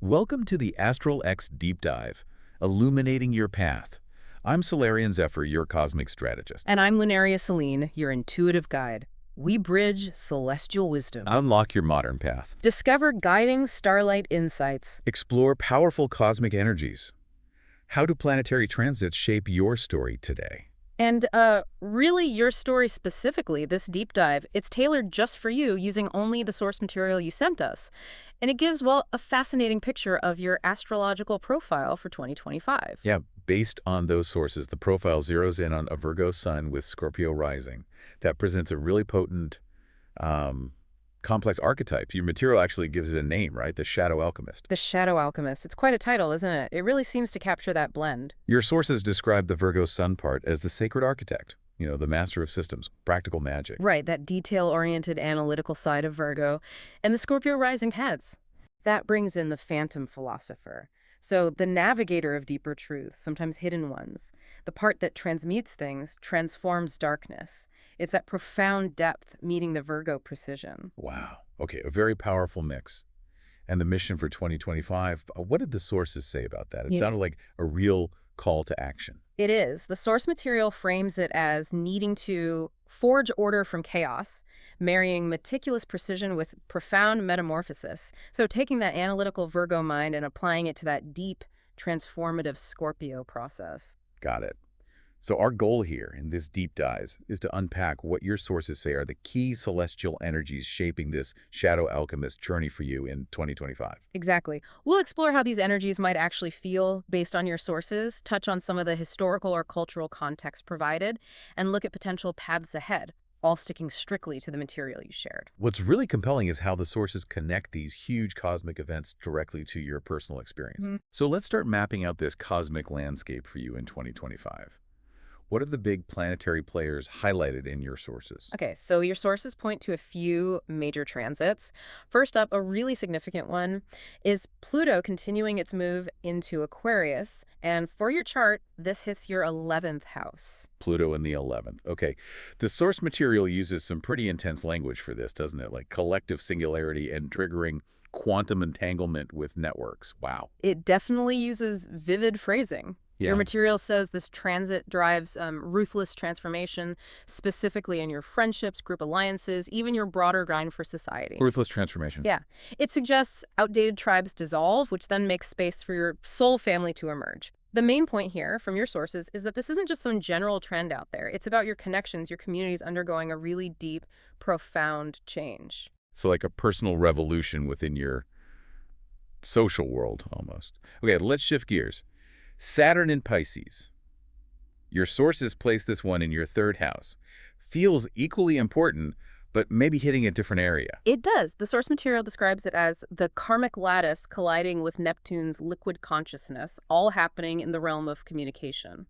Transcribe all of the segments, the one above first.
Welcome to the ASTRALX Deep Dive, illuminating your path. I'm Solarian Zephyr, your cosmic strategist. And I'm Lunaria Celine, your intuitive guide. We bridge celestial wisdom. Unlock your modern path. Discover guiding starlight insights. Explore powerful cosmic energies. How do planetary transits shape your story today? And really your story specifically, this deep dive, it's tailored just for you using only the source material you sent us. And it gives, well, a fascinating picture of your astrological profile for 2025. Yeah, based on those sources, the profile zeroes in on a Virgo Sun with Scorpio Rising. That presents a really potent, complex archetype. Your material actually gives it a name, right? The Shadow Alchemist. The Shadow Alchemist. It's quite a title, isn't it? It really seems to capture that blend. Your sources describe the Virgo Sun part as the sacred architect, the master of systems, practical magic. Right, that detail-oriented analytical side of Virgo. And the Scorpio Rising heads. That brings in the phantom philosopher. So the navigator of deeper truth, sometimes hidden ones. The part that transmutes things, transforms darkness. It's that profound depth meeting the Virgo precision. Wow. Okay, a very powerful mix. And the mission for 2025, what did the sources say about that? It sounded like a real call to action. It is. The source material frames it as needing to forge order from chaos, marrying meticulous precision with profound metamorphosis. So taking that analytical Virgo mind and applying it to that deep, transformative Scorpio process. Got it. So our goal here in this deep dive is to unpack what your sources say are the key celestial energies shaping this Shadow Alchemist journey for you in 2025. Exactly. We'll explore how these energies might actually feel based on your sources, touch on some of the historical or cultural context provided, and look at potential paths ahead, all sticking strictly to the material you shared. What's really compelling is how the sources connect these huge cosmic events directly to your personal experience. So let's start mapping out this cosmic landscape for you in 2025. What are the big planetary players highlighted in your sources? Okay, so your sources point to a few major transits. First up, a really significant one is Pluto continuing its move into Aquarius. And for your chart, this hits your 11th house. Pluto in the 11th. Okay. The source material uses some pretty intense language for this, doesn't it? Like collective singularity and triggering quantum entanglement with networks. Wow. It definitely uses vivid phrasing. Yeah. Your material says this transit drives ruthless transformation, specifically in your friendships, group alliances, even your broader grind for society. Ruthless transformation. Yeah. It suggests outdated tribes dissolve, which then makes space for your soul family to emerge. The main point here from your sources is that this isn't just some general trend out there. It's about your connections, your communities undergoing a really deep, profound change. So like a personal revolution within your social world almost. Okay, let's shift gears. Saturn in Pisces. Your sources place this one in your 3rd house. Feels equally important, but maybe hitting a different area. It does. The source material describes it as the karmic lattice colliding with Neptune's liquid consciousness, all happening in the realm of communication.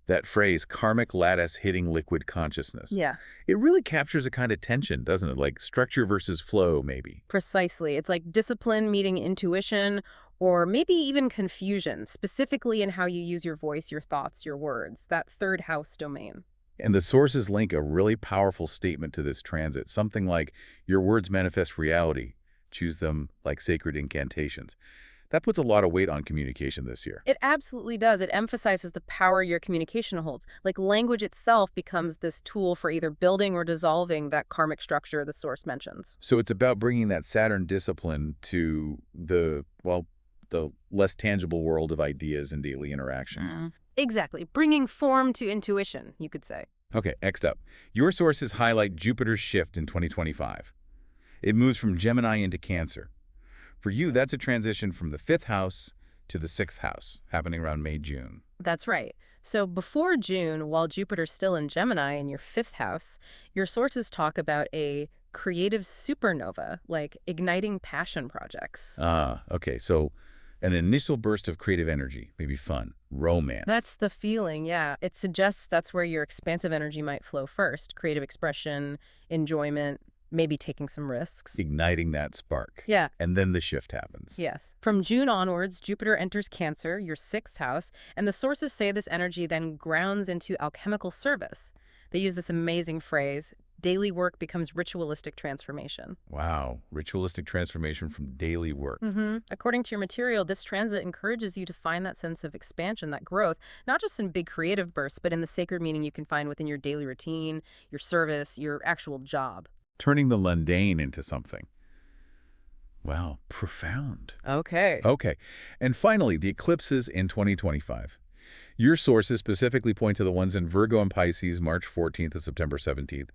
That phrase, karmic lattice hitting liquid consciousness. Yeah. It really captures a kind of tension, doesn't it? Like structure versus flow, maybe. Precisely. It's like discipline meeting intuition, or maybe even confusion, specifically in how you use your voice, your thoughts, your words, that 3rd house domain. And the sources link a really powerful statement to this transit, something like, your words manifest reality. Choose them like sacred incantations. That puts a lot of weight on communication this year. It absolutely does. It emphasizes the power your communication holds. Like language itself becomes this tool for either building or dissolving that karmic structure the source mentions. So it's about bringing that Saturn discipline to the less tangible world of ideas and daily interactions. Exactly. Bringing form to intuition, you could say. Okay, next up. Your sources highlight Jupiter's shift in 2025. It moves from Gemini into Cancer. For you, that's a transition from the 5th house to the 6th house, happening around May, June. That's right. So before June, while Jupiter's still in Gemini in your 5th house, your sources talk about a creative supernova, like igniting passion projects. Okay. So an initial burst of creative energy, maybe fun, romance. That's the feeling, yeah. It suggests that's where your expansive energy might flow first. Creative expression, enjoyment, maybe taking some risks. Igniting that spark. Yeah. And then the shift happens. Yes. From June onwards, Jupiter enters Cancer, your 6th house, and the sources say this energy then grounds into alchemical service. They use this amazing phrase, Daily work becomes ritualistic transformation. Wow, ritualistic transformation from daily work. According to your material, this transit encourages you to find that sense of expansion, that growth, not just in big creative bursts, but in the sacred meaning you can find within your daily routine, your service, your actual job. Turning the mundane into something. Wow, profound. Okay. Okay, and finally, the eclipses in 2025. Your sources specifically point to the ones in Virgo and Pisces, March 14th and September 17th.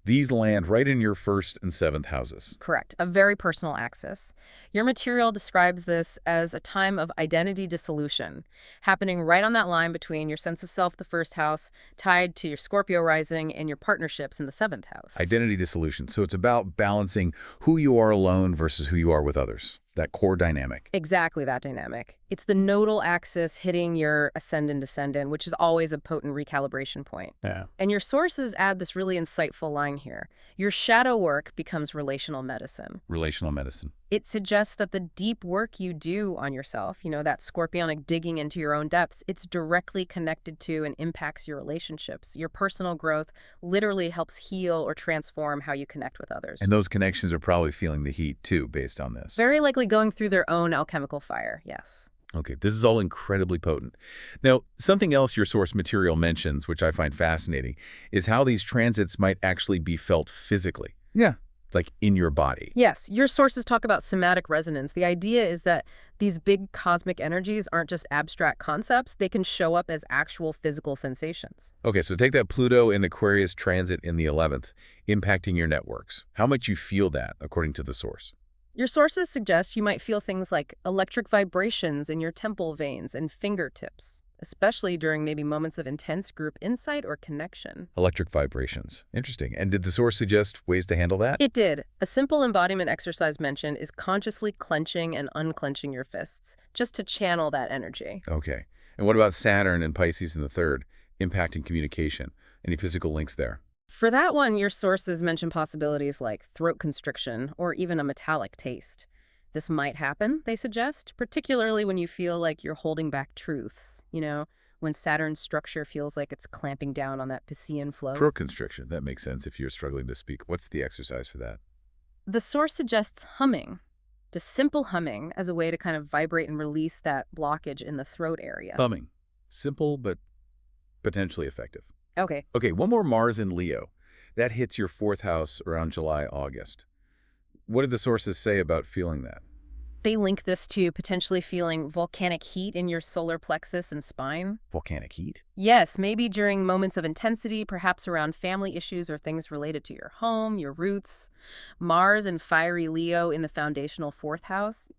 These land right in your 1st and 7th houses. Correct. A very personal axis. Your material describes this as a time of identity dissolution, happening right on that line between your sense of self, the 1st house, tied to your Scorpio rising, and your partnerships in the 7th house. Identity dissolution. So it's about balancing who you are alone versus who you are with others. That core dynamic. Exactly that dynamic. It's the nodal axis hitting your ascendant-descendant, which is always a potent recalibration point. Yeah. And your sources add this really insightful line here. Your shadow work becomes relational medicine. Relational medicine. It suggests that the deep work you do on yourself, that scorpionic digging into your own depths, it's directly connected to and impacts your relationships. Your personal growth literally helps heal or transform how you connect with others. And those connections are probably feeling the heat, too, based on this. Very likely going through their own alchemical fire, yes. Okay, this is all incredibly potent. Now, something else your source material mentions, which I find fascinating, is how these transits might actually be felt physically. Yeah. Like in your body. Yes, your sources talk about somatic resonance. The idea is that these big cosmic energies aren't just abstract concepts. They can show up as actual physical sensations. Okay, so take that Pluto and Aquarius transit in the 11th, impacting your networks. How much you feel that, according to the source? Your sources suggest you might feel things like electric vibrations in your temple veins and fingertips, especially during maybe moments of intense group insight or connection. Electric vibrations. Interesting. And did the source suggest ways to handle that? It did. A simple embodiment exercise mentioned is consciously clenching and unclenching your fists, just to channel that energy. Okay. And what about Saturn and Pisces in the 3rd, impacting communication? Any physical links there? For that one, your sources mention possibilities like throat constriction or even a metallic taste. This might happen, they suggest, particularly when you feel like you're holding back truths, when Saturn's structure feels like it's clamping down on that Piscean flow. Throat constriction. That makes sense if you're struggling to speak. What's the exercise for that? The source suggests humming, just simple humming as a way to kind of vibrate and release that blockage in the throat area. Humming. Simple, but potentially effective. Okay. Okay, one more Mars in Leo. That hits your 4th house around July, August. What did the sources say about feeling that? They link this to potentially feeling volcanic heat in your solar plexus and spine. Volcanic heat? Yes, maybe during moments of intensity, perhaps around family issues or things related to your home, your roots. Mars and fiery Leo in the foundational 4th house.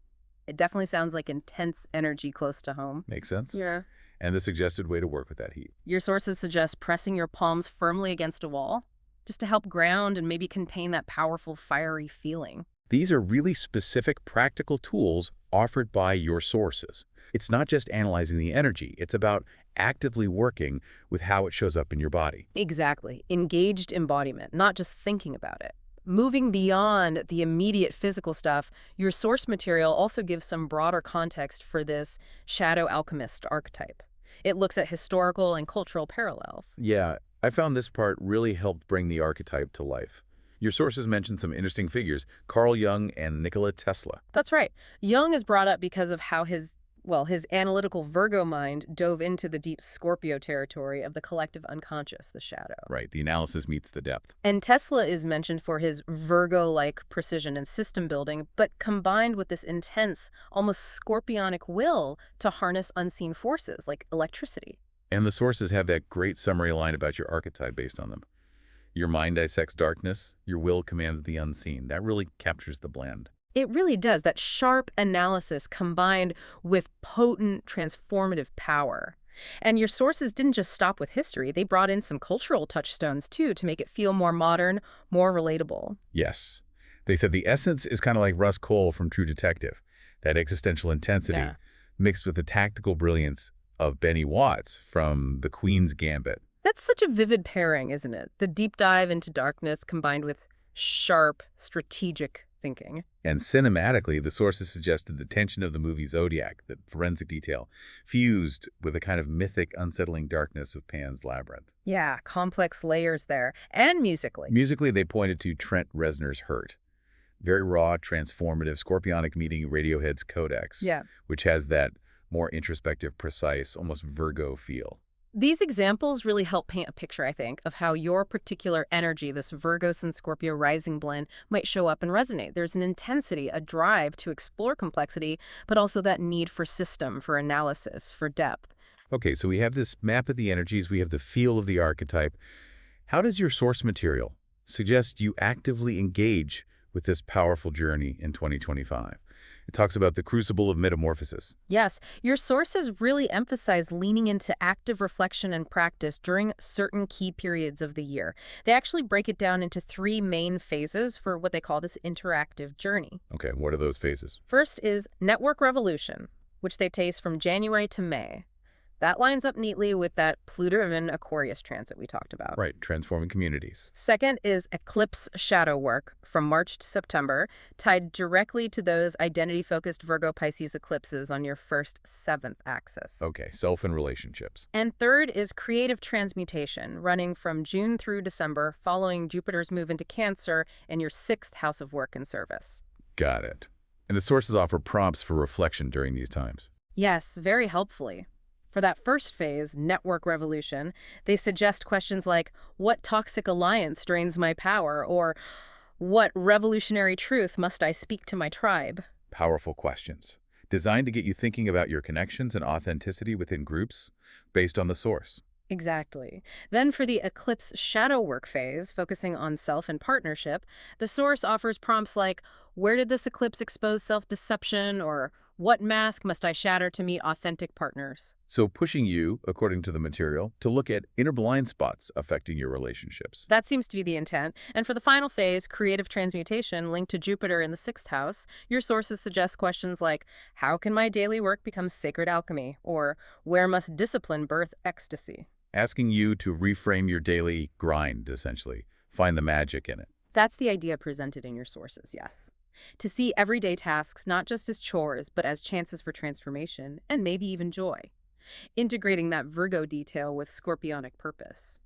It definitely sounds like intense energy close to home. Makes sense? Yeah. And the suggested way to work with that heat? Your sources suggest pressing your palms firmly against a wall, just to help ground and maybe contain that powerful, fiery feeling. These are really specific, practical tools offered by your sources. It's not just analyzing the energy. It's about actively working with how it shows up in your body. Exactly. Engaged embodiment, not just thinking about it. Moving beyond the immediate physical stuff, your source material also gives some broader context for this Shadow Alchemist archetype. It looks at historical and cultural parallels. Yeah, I found this part really helped bring the archetype to life. Your sources mentioned some interesting figures, Carl Jung and Nikola Tesla. That's right. Jung is brought up because of how his analytical Virgo mind dove into the deep Scorpio territory of the collective unconscious, the shadow. Right, the analysis meets the depth. And Tesla is mentioned for his Virgo-like precision and system building, but combined with this intense, almost scorpionic will to harness unseen forces like electricity. And the sources have that great summary line about your archetype based on them. Your mind dissects darkness, your will commands the unseen. That really captures the blend. It really does. That sharp analysis combined with potent transformative power. And your sources didn't just stop with history. They brought in some cultural touchstones, too, to make it feel more modern, more relatable. Yes. They said the essence is kind of like Russ Cole from True Detective, that existential intensity mixed with the tactical brilliance of Benny Watts from The Queen's Gambit. That's such a vivid pairing, isn't it? The deep dive into darkness combined with sharp, strategic thinking. And cinematically, the sources suggested the tension of the movie Zodiac, that forensic detail, fused with a kind of mythic, unsettling darkness of Pan's Labyrinth. Yeah, complex layers there. And musically. Musically, they pointed to Trent Reznor's Hurt. Very raw, transformative, scorpionic meeting Radiohead's Codex, Yeah. which has that more introspective, precise, almost Virgo feel. These examples really help paint a picture, I think, of how your particular energy, this Virgo Sun Scorpio Rising blend, might show up and resonate. There's an intensity, a drive to explore complexity, but also that need for system, for analysis, for depth. Okay, so we have this map of the energies, we have the feel of the archetype. How does your source material suggest you actively engage with this powerful journey in 2025? It talks about the crucible of metamorphosis. Yes, your sources really emphasize leaning into active reflection and practice during certain key periods of the year. They actually break it down into 3 main phases for what they call this interactive journey. Okay, what are those phases? First is network revolution, which they taste from January to May. That lines up neatly with that Pluto and Aquarius transit we talked about. Right, transforming communities. Second is eclipse shadow work from March to September, tied directly to those identity-focused Virgo Pisces eclipses on your first 7th axis. Okay, self and relationships. And third is creative transmutation, running from June through December, following Jupiter's move into Cancer and your 6th house of work and service. Got it. And the sources offer prompts for reflection during these times. Yes, very helpfully. For that first phase, network revolution, they suggest questions like, what toxic alliance drains my power? Or what revolutionary truth must I speak to my tribe? Powerful questions, designed to get you thinking about your connections and authenticity within groups based on the source. Exactly. Then for the eclipse shadow work phase, focusing on self and partnership, the source offers prompts like, where did this eclipse expose self-deception? Or what mask must I shatter to meet authentic partners? So pushing you, according to the material, to look at inner blind spots affecting your relationships. That seems to be the intent. And for the final phase, creative transmutation, linked to Jupiter in the 6th house, your sources suggest questions like, how can my daily work become sacred alchemy? Or where must discipline birth ecstasy? Asking you to reframe your daily grind, essentially. Find the magic in it. That's the idea presented in your sources, yes. To see everyday tasks not just as chores, but as chances for transformation, and maybe even joy. Integrating that Virgo detail with scorpionic purpose.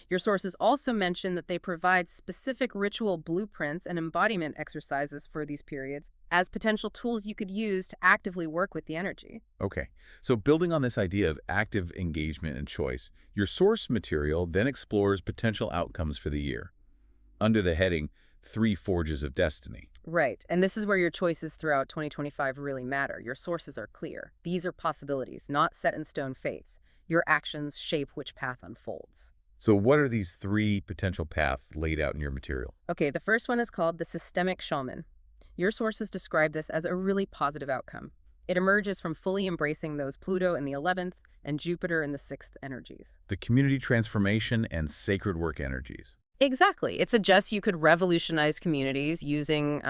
Your sources also mention that they provide specific ritual blueprints and embodiment exercises for these periods as potential tools you could use to actively work with the energy. Okay, so building on this idea of active engagement and choice, your source material then explores potential outcomes for the year. Under the heading, 3 Forges of Destiny. Right, and this is where your choices throughout 2025 really matter. Your sources are clear. These are possibilities, not set-in-stone fates. Your actions shape which path unfolds. So what are these 3 potential paths laid out in your material? Okay, the first one is called the systemic shaman. Your sources describe this as a really positive outcome. It emerges from fully embracing those Pluto in the 11th and Jupiter in the 6th energies. The community transformation and sacred work energies. Exactly. It suggests you could revolutionize communities using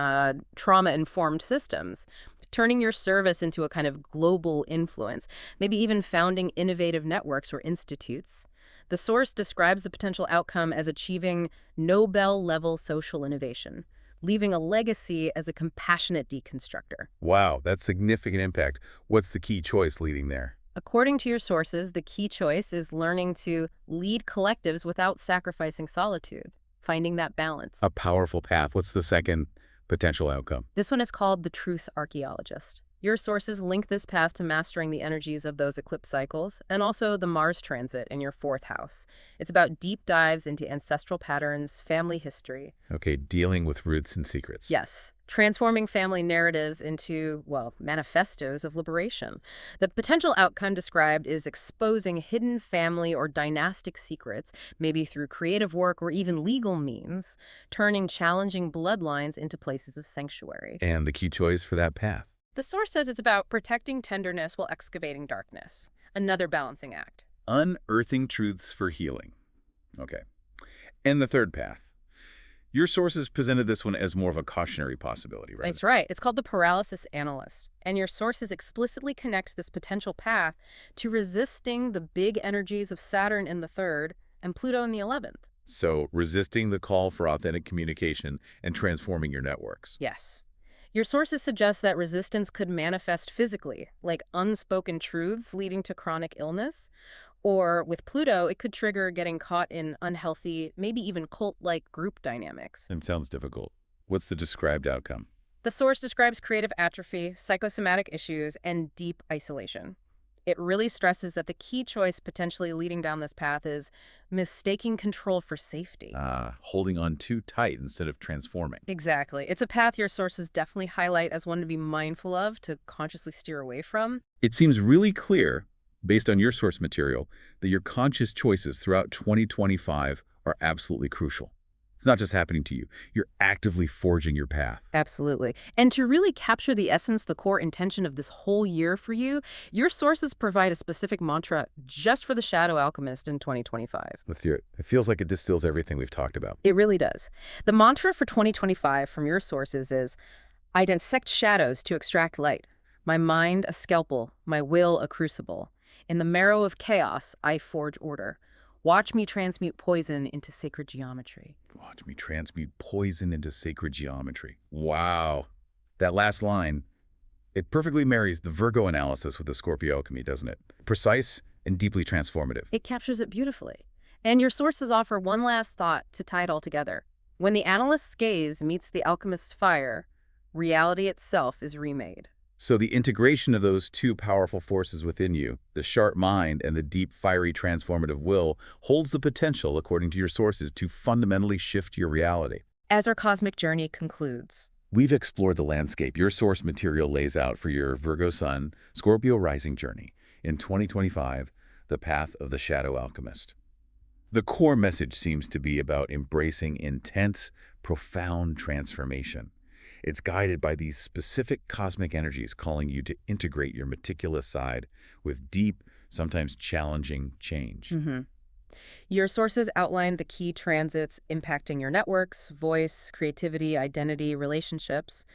trauma-informed systems, turning your service into a kind of global influence, maybe even founding innovative networks or institutes. The source describes the potential outcome as achieving Nobel-level social innovation, leaving a legacy as a compassionate deconstructor. Wow, that's significant impact. What's the key choice leading there? According to your sources, the key choice is learning to lead collectives without sacrificing solitude, finding that balance. A powerful path. What's the second potential outcome? This one is called the truth archaeologist. Your sources link this path to mastering the energies of those eclipse cycles and also the Mars transit in your 4th house. It's about deep dives into ancestral patterns, family history. Okay, dealing with roots and secrets. Yes, transforming family narratives into, well, manifestos of liberation. The potential outcome described is exposing hidden family or dynastic secrets, maybe through creative work or even legal means, turning challenging bloodlines into places of sanctuary. And the key choice for that path? The source says it's about protecting tenderness while excavating darkness. Another balancing act. Unearthing truths for healing. Okay. And the third path. Your sources presented this one as more of a cautionary possibility, right? That's right. It's called the paralysis analyst. And your sources explicitly connect this potential path to resisting the big energies of Saturn in the 3rd and Pluto in the 11th. So resisting the call for authentic communication and transforming your networks. Yes. Your sources suggest that resistance could manifest physically, like unspoken truths leading to chronic illness. Or with Pluto, it could trigger getting caught in unhealthy, maybe even cult-like group dynamics. It sounds difficult. What's the described outcome? The source describes creative atrophy, psychosomatic issues, and deep isolation. It really stresses that the key choice potentially leading down this path is mistaking control for safety. Holding on too tight instead of transforming. Exactly. It's a path your sources definitely highlight as one to be mindful of, to consciously steer away from. It seems really clear, based on your source material, that your conscious choices throughout 2025 are absolutely crucial. It's not just happening to you. You're actively forging your path. Absolutely. And to really capture the essence, the core intention of this whole year for you, your sources provide a specific mantra just for the Shadow Alchemist in 2025. Let's hear it. It feels like it distills everything we've talked about. It really does. The mantra for 2025 from your sources is, I dissect shadows to extract light. My mind a scalpel, my will a crucible. In the marrow of chaos, I forge order. Watch me transmute poison into sacred geometry. Watch me transmute poison into sacred geometry. Wow. That last line, it perfectly marries the Virgo analysis with the Scorpio alchemy, doesn't it? Precise and deeply transformative. It captures it beautifully. And your sources offer one last thought to tie it all together. When the analyst's gaze meets the alchemist's fire, reality itself is remade. So the integration of those two powerful forces within you, the sharp mind and the deep, fiery, transformative will, holds the potential, according to your sources, to fundamentally shift your reality. As our cosmic journey concludes, We've explored the landscape your source material lays out for your Virgo Sun, Scorpio Rising journey. In 2025, the path of the Shadow Alchemist. The core message seems to be about embracing intense, profound transformation. It's guided by these specific cosmic energies calling you to integrate your meticulous side with deep, sometimes challenging change. Your sources outline the key transits impacting your networks, voice, creativity, identity, relationships,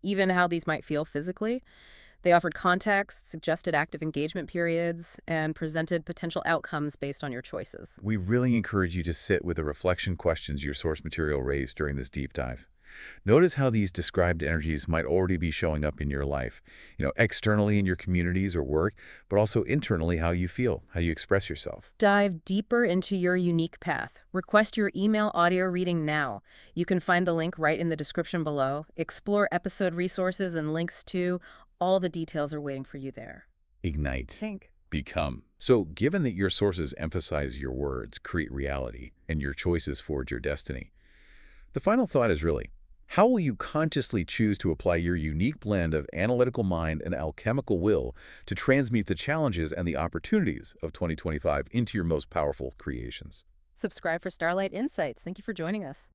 even how these might feel physically. They offered context, suggested active engagement periods, and presented potential outcomes based on your choices. We really encourage you to sit with the reflection questions your source material raised during this deep dive. Notice how these described energies might already be showing up in your life, externally in your communities or work, but also internally how you feel, how you express yourself. Dive deeper into your unique path. Request your email audio reading now. You can find the link right in the description below. Explore episode resources and links too. All the details are waiting for you there. Ignite. Think. Become. So, given that your sources emphasize your words create reality and your choices forge your destiny, the final thought is really, how will you consciously choose to apply your unique blend of analytical mind and alchemical will to transmute the challenges and the opportunities of 2025 into your most powerful creations? Subscribe for Starlight Insights. Thank you for joining us.